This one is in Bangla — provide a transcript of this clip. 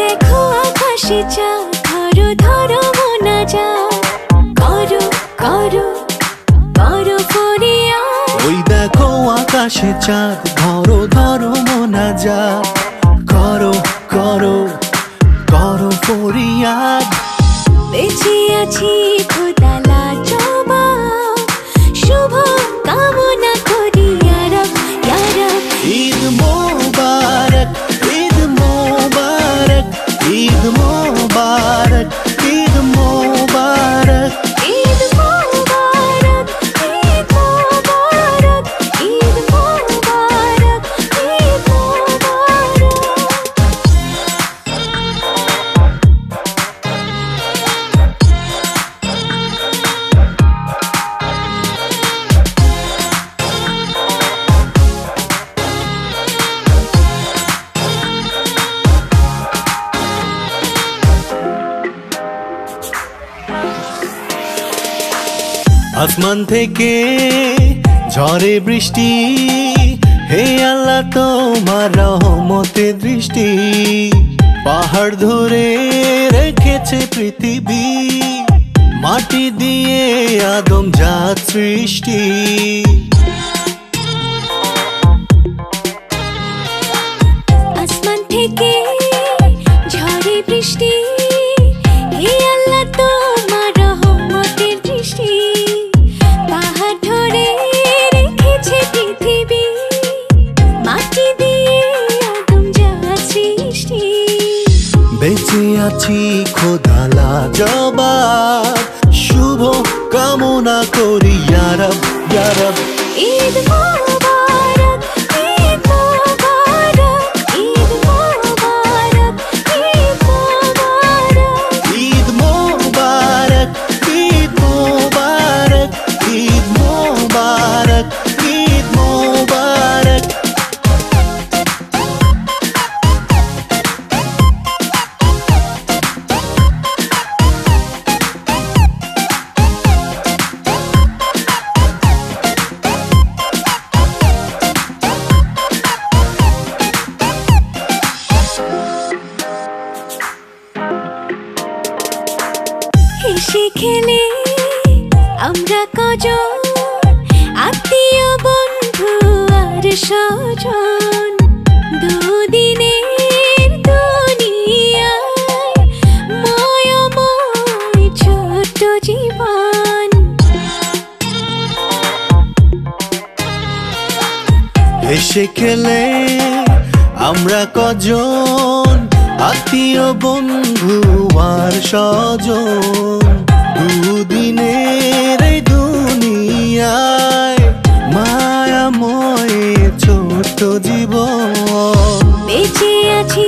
দেখো আকাশে চাঁদ, ধরো ধরো মোনা যাও, করো করো করো ফরিয়াদ। ওই দেখো আকাশে চাঁদ, ধরো ধরো মোনা যাও, করো করো করো ফরিয়াদ। বেঁচে আছি খোদা লাজবাব, শুভ কামনা করি ইয়া রব ইয়া রব। ঈদ মোবারক, ঈদ মোবারক, ঈদ মোবারক, ঈদ মোবারক। ঈদ মোবারক, ঈদ মোবারক, ঈদ মোবারক, ঈদ মোবারক। আসমান থেকে ঝরে বৃষ্টি, হে আল্লাহ তোমার রহমতে দৃষ্টি। পাহাড় ধরে রেখেছে পৃথিবী, মাটি দিয়ে আদম জাত সৃষ্টি। আসমান থেকে ঝরে বৃষ্টি, হে আল্লাহ তোমার রহমতের দৃষ্টি। পাহাড় ধরে রেখেছে পৃথিবী, মাটি দিয়ে আদম জাত সৃষ্টি। বেঁচে আছি খোদা লাজবাব, শুভ কামনা করি ইয়া রব ইয়া রব। ঈদ মোবারক, ঈদ মোবারক, ঈদ মোবারক, ঈদ মোবারক। ঈদ মোবারক, ঈদ মোবারক, ঈদ মোবারক, ঈদ মোবারক। হেসে খেলে আমরা কজন, আত্মীয় বন্ধু আর স্বজন। দুদিনের দুনিয়ায় ময়ময় ছোট্ট জীবন। হেসে খেলে আমরা কজন, আত্মীয় বন্ধু আর স্বজন। দুদিনের এই দুনিয়ায় মায়াময় ছোট্ট জীবন। বেঁচে আছি